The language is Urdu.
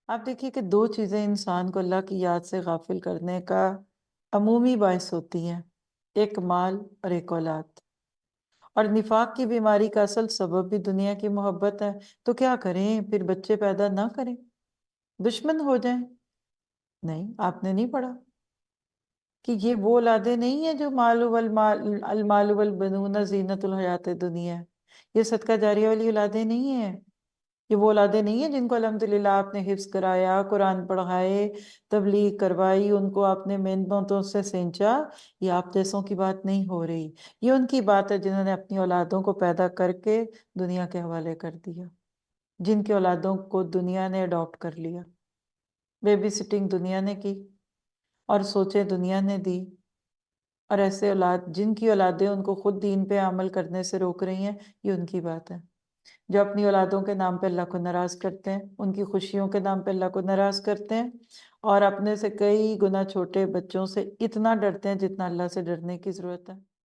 آپ دیکھیے کہ دو چیزیں انسان کو اللہ کی یاد سے غافل کرنے کا عمومی باعث ہوتی ہیں، ایک مال اور ایک اولاد۔ اور نفاق کی بیماری کا اصل سبب بھی دنیا کی محبت ہے۔ تو کیا کریں؟ پھر بچے پیدا نہ کریں، دشمن ہو جائیں؟ نہیں، آپ نے نہیں پڑھا کہ یہ وہ اولادیں نہیں ہیں جو المال والبنون زینت الحیات دنیا ہے۔ یہ صدقہ جاریہ والی اولادیں نہیں ہیں، یہ وہ اولادیں نہیں ہیں جن کو الحمدللہ آپ نے حفظ کرایا، قرآن پڑھائے، تبلیغ کروائی، ان کو آپ نے محنتوں سے سینچا۔ یہ آپ جیسوں کی بات نہیں ہو رہی، یہ ان کی بات ہے جنہوں نے اپنی اولادوں کو پیدا کر کے دنیا کے حوالے کر دیا، جن کی اولادوں کو دنیا نے اڈاپٹ کر لیا، بیبی سٹنگ دنیا نے کی اور سوچیں دنیا نے دی۔ اور ایسے اولاد جن کی اولادیں ان کو خود دین پہ عمل کرنے سے روک رہی ہیں، یہ ان کی بات ہے۔ جو اپنی اولادوں کے نام پہ اللہ کو ناراض کرتے ہیں، ان کی خوشیوں کے نام پہ اللہ کو ناراض کرتے ہیں، اور اپنے سے کئی گنا چھوٹے بچوں سے اتنا ڈرتے ہیں جتنا اللہ سے ڈرنے کی ضرورت ہے۔